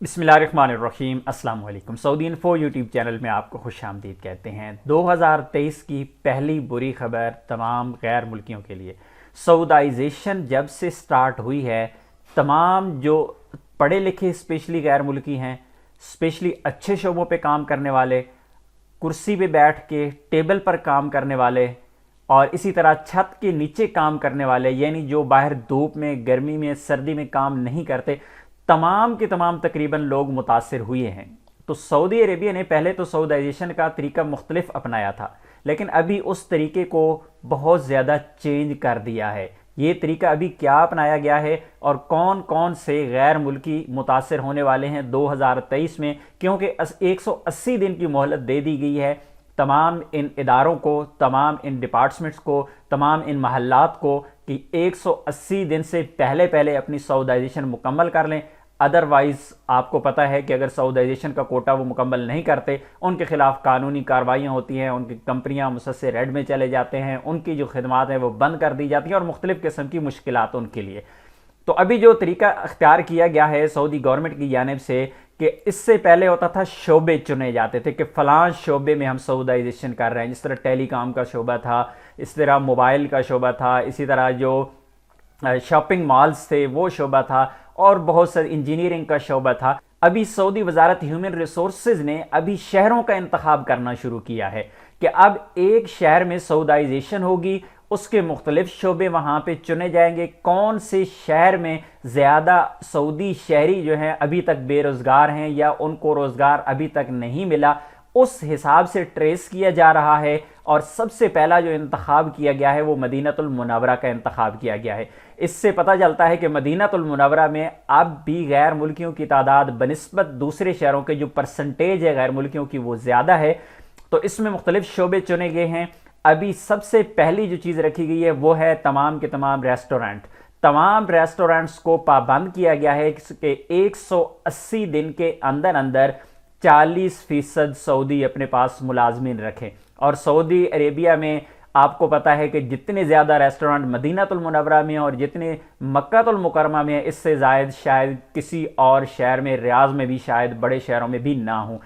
बिस्मिल्लाहिर्रहमानिर्रहीम अस्सलाम वालेकुम। सऊदी इन्फो यूट्यूब चैनल में आपको खुशामदीद कहते हैं। 2023 की पहली बुरी खबर तमाम गैर मुल्कियों के लिए। सऊदाइजेशन जब से स्टार्ट हुई है, तमाम जो पढ़े लिखे स्पेशली गैर मुल्की हैं, स्पेशली अच्छे शोबों पे काम करने वाले, कुर्सी पे बैठ के टेबल पर काम करने वाले और इसी तरह छत के नीचे काम करने वाले, यानी जो बाहर धूप में, गर्मी में, सर्दी में काम नहीं करते, तमाम के तमाम तकरीबन लोग मुतासर हुए हैं। तो सऊदी अरेबिया ने पहले तो सऊदाइजेशन का तरीका मुख्तलिफ अपनाया था, लेकिन अभी उस तरीके को बहुत ज़्यादा चेंज कर दिया है। ये तरीका अभी क्या अपनाया गया है और कौन कौन से गैर मुल्की मुतासर होने वाले हैं 2023 में, क्योंकि 180 दिन की मोहलत दे दी गई है तमाम इन इदारों को, तमाम इन डिपार्टमेंट्स को, तमाम इन महल्लात को कि 180 दिन से पहले पहले अपनी सऊदाइजेशन मुकम्मल कर लें। अदरवाइज़ आपको पता है कि अगर सऊदाइजेशन का कोटा वो मुकम्मल नहीं करते, उनके खिलाफ कानूनी कार्रवाइयाँ होती हैं, उनकी कंपनियाँ मुसलसल रेड में चले जाते हैं, उनकी जो खदमात हैं वो बंद कर दी जाती हैं और मुख्तलिफ़ किस्म की मुश्किलात उनके लिए। तो अभी जो तरीका अख्तियार किया गया है सऊदी गवर्नमेंट की जानिब से कि इससे पहले होता था शोबे चुने जाते थे कि फ़लाँ शोबे में हम सऊदाइजेशन कर रहे हैं, जिस तरह टेलीकॉम का शोबा था, इस तरह मोबाइल का शोबा था, इसी तरह जो शॉपिंग मॉल्स थे वो शोबा था और बहुत सारी इंजीनियरिंग का शोबा था। अभी सऊदी वजारत ह्यूमन रिसोर्सेज ने अभी शहरों का इंतखाब करना शुरू किया है कि अब एक शहर में सऊदाइजेशन होगी, उसके मुख्तलिफ शोबे वहाँ पे चुने जाएंगे। कौन से शहर में ज़्यादा सऊदी शहरी जो हैं अभी तक बेरोज़गार हैं या उनको रोज़गार अभी तक नहीं मिला, उस हिसाब से ट्रेस किया जा रहा है। और सबसे पहला जो इंतखाब किया गया है वो मदीनतुल मुनव्वरा का इंतखाब किया गया है। इससे पता चलता है कि मदीनतुल मुनव्वरा में अब भी गैर मुल्कियों की तादाद बनिस्बत दूसरे शहरों के जो परसेंटेज है गैर मुल्कियों की वो ज़्यादा है। तो इसमें मुख्तलिफ शोबे चुने गए हैं। अभी सबसे पहली जो चीज़ रखी गई है वो है तमाम के तमाम रेस्टोरेंट। तमाम रेस्टोरेंट्स को पाबंद किया गया है कि 180 दिन के अंदर अंदर 40% सऊदी अपने पास मुलाजमीन रखें। और सऊदी अरेबिया में आपको पता है कि जितने ज़्यादा रेस्टोरेंट मदीनतुल मुनव्वरा में और जितने मक्कातुल मुकरमा में, इससे ज़ायद शायद किसी और शहर में, रियाज में भी, शायद बड़े शहरों में भी ना हो।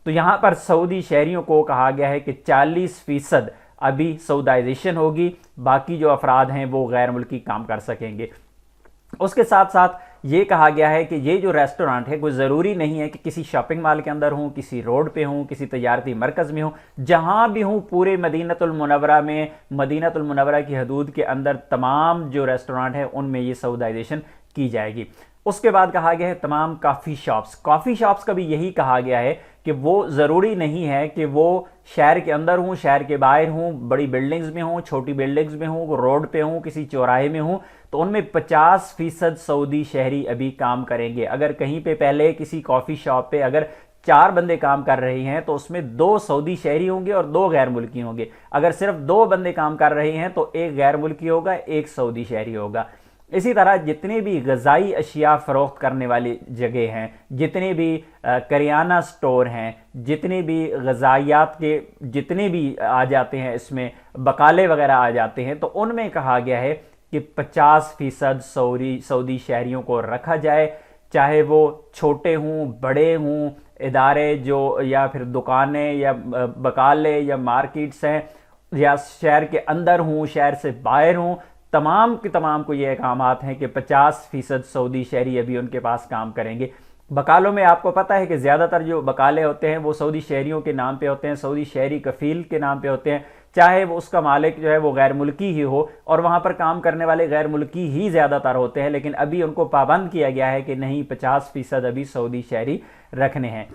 तो यहाँ पर सऊदी शहरियों को कहा गया है कि 40% अभी सऊदाइजेशन होगी, बाकी जो अफराद हैं वो गैर मुल्की काम कर सकेंगे। उसके साथ साथ ये कहा गया है कि ये जो रेस्टोरेंट है कोई ज़रूरी नहीं है कि किसी शॉपिंग मॉल के अंदर हों, किसी रोड पे हों, किसी तजारती मरकज़ में हों, जहाँ भी हों पूरे मदीनतुल मुनव्वरा में, मदीनतुल मुनव्वरा की हदूद के अंदर तमाम जो रेस्टोरेंट हैं उनमें ये सऊदाइजेशन की जाएगी। उसके बाद कहा गया है तमाम कॉफ़ी शॉप्स का भी यही कहा गया है कि वो ज़रूरी नहीं है कि वो शहर के अंदर हों, शहर के बाहर हों, बड़ी बिल्डिंग्स में हों, छोटी बिल्डिंग्स में हों, रोड पे हों, किसी चौराहे में हों, तो उनमें 50% सऊदी शहरी अभी काम करेंगे। अगर कहीं पे पहले किसी कॉफ़ी शॉप पे अगर 4 बंदे काम कर रहे हैं तो उसमें 2 सऊदी शहरी होंगे और 2 गैर मुल्की होंगे। अगर सिर्फ 2 बंदे काम कर रहे हैं तो 1 गैर मुल्की होगा, 1 सऊदी शहरी होगा। इसी तरह जितने भी ग़िज़ाई अशिया फ़रोख्त करने वाली जगह हैं, जितने भी करियाना स्टोर हैं, जितने भी ग़िज़ाइयात के जितने भी आ जाते हैं, इसमें बकाले वगैरह आ जाते हैं, तो उनमें कहा गया है कि 50% सऊदी शहरियों को रखा जाए, चाहे वो छोटे हों, बड़े हों, इदारे जो या फिर दुकानें या बकाले या मार्केट्स हैं, या शहर के अंदर हों, शहर से बाहर हों, तमाम के तमाम को ये अहकामात हैं कि 50% सऊदी शहरी अभी उनके पास काम करेंगे। बकालों में आपको पता है कि ज़्यादातर जो बकाले होते हैं वो सऊदी शहरियों के नाम पे होते हैं, सऊदी शहरी कफ़ील के नाम पे होते हैं, चाहे वो उसका मालिक जो है वो गैर मुल्की ही हो और वहाँ पर काम करने वाले गैर मुल्की ही ज़्यादातर होते हैं। लेकिन अभी उनको पाबंद किया गया है कि नहीं, 50% अभी सऊदी शहरी रखने हैं।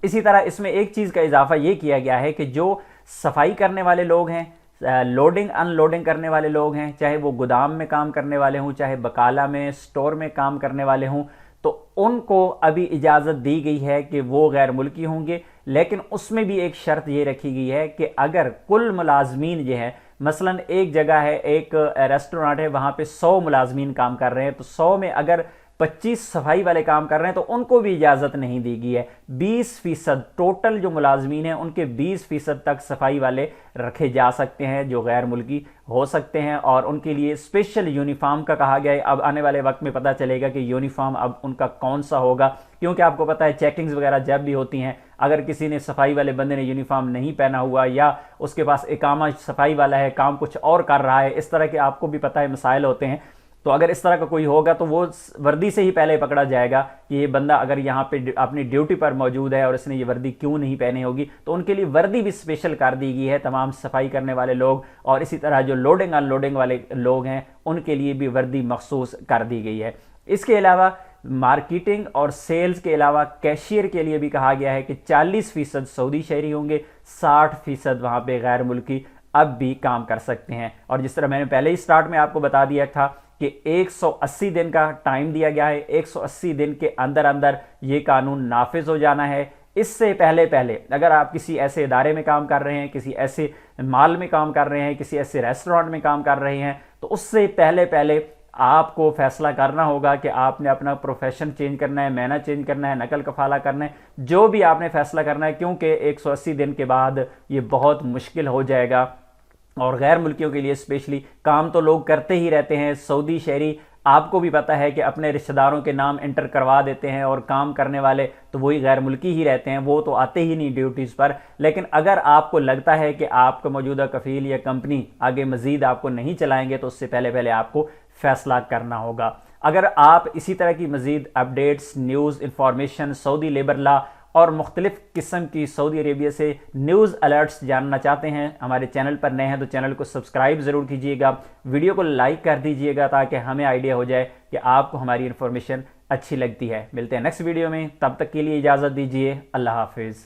इसी तरह इसमें एक चीज़ का इजाफा ये किया गया है कि जो सफाई करने वाले लोग हैं, लोडिंग अनलोडिंग करने वाले लोग हैं, चाहे वो गोदाम में काम करने वाले हों, चाहे बकाला में, स्टोर में काम करने वाले हों, तो उनको अभी इजाज़त दी गई है कि वो गैर मुल्की होंगे। लेकिन उसमें भी एक शर्त ये रखी गई है कि अगर कुल मुलाजमीन जो है, मसलन एक जगह है, एक रेस्टोरेंट है, वहाँ पे 100 मुलाजमीन काम कर रहे हैं, तो 100 में अगर 25 सफाई वाले काम कर रहे हैं तो उनको भी इजाज़त नहीं दी गई है। 20% टोटल जो मुलाजमीन हैं उनके 20% तक सफाई वाले रखे जा सकते हैं जो गैर मुल्की हो सकते हैं, और उनके लिए स्पेशल यूनिफॉर्म का कहा गया है। अब आने वाले वक्त में पता चलेगा कि यूनिफॉर्म अब उनका कौन सा होगा, क्योंकि आपको पता है चेकिंग्स वगैरह जब भी होती हैं, अगर किसी ने सफाई वाले बंदे ने यूनिफॉर्म नहीं पहना हुआ या उसके पास इकामा सफाई वाला है, काम कुछ और कर रहा है, इस तरह के आपको भी पता है मसाइल होते हैं, तो अगर इस तरह का कोई होगा तो वो वर्दी से ही पहले पकड़ा जाएगा कि ये बंदा अगर यहाँ पे अपनी ड्यूटी पर मौजूद है और इसने ये वर्दी क्यों नहीं पहनी होगी। तो उनके लिए वर्दी भी स्पेशल कर दी गई है तमाम सफाई करने वाले लोग, और इसी तरह जो लोडिंग अनलोडिंग वाले लोग हैं उनके लिए भी वर्दी मखसूस कर दी गई है। इसके अलावा मार्केटिंग और सेल्स के अलावा कैशियर के लिए भी कहा गया है कि 40% सऊदी शहरी होंगे, 60% वहाँ पे गैर मुल्की अब भी काम कर सकते हैं। और जिस तरह मैंने पहले ही स्टार्ट में आपको बता दिया था कि 180 दिन का टाइम दिया गया है, 180 दिन के अंदर अंदर ये कानून नाफिज हो जाना है। इससे पहले पहले अगर आप किसी ऐसे इदारे में काम कर रहे हैं, किसी ऐसे माल में काम कर रहे हैं, किसी ऐसे रेस्टोरेंट में काम कर रहे हैं, तो उससे पहले पहले आपको फैसला करना होगा कि आपने अपना प्रोफेशन चेंज करना है, महना चेंज करना है, नकल कफाला करना है, जो भी आपने फैसला करना है, क्योंकि 180 दिन के बाद ये बहुत मुश्किल हो जाएगा। और गैर मुल्कियों के लिए स्पेशली काम तो लोग करते ही रहते हैं, सऊदी शहरी आपको भी पता है कि अपने रिश्तेदारों के नाम एंटर करवा देते हैं, और काम करने वाले तो वही गैर मुल्की ही रहते हैं, वो तो आते ही नहीं ड्यूटीज़ पर। लेकिन अगर आपको लगता है कि आपका मौजूदा कफील या कंपनी आगे मज़ीद आपको नहीं चलाएंगे तो उससे पहले पहले आपको फैसला करना होगा। अगर आप इसी तरह की मज़ीद updates, news, information, Saudi labour law और मुख्तलिफ़ किस्म की सऊदी अरेबिया से न्यूज़ अलर्ट्स जानना चाहते हैं, हमारे चैनल पर नए हैं तो चैनल को सब्सक्राइब ज़रूर कीजिएगा, वीडियो को लाइक कर दीजिएगा ताकि हमें आइडिया हो जाए कि आपको हमारी इन्फॉर्मेशन अच्छी लगती है। मिलते हैं नेक्स्ट वीडियो में, तब तक के लिए इजाज़त दीजिए। अल्लाह हाफिज़।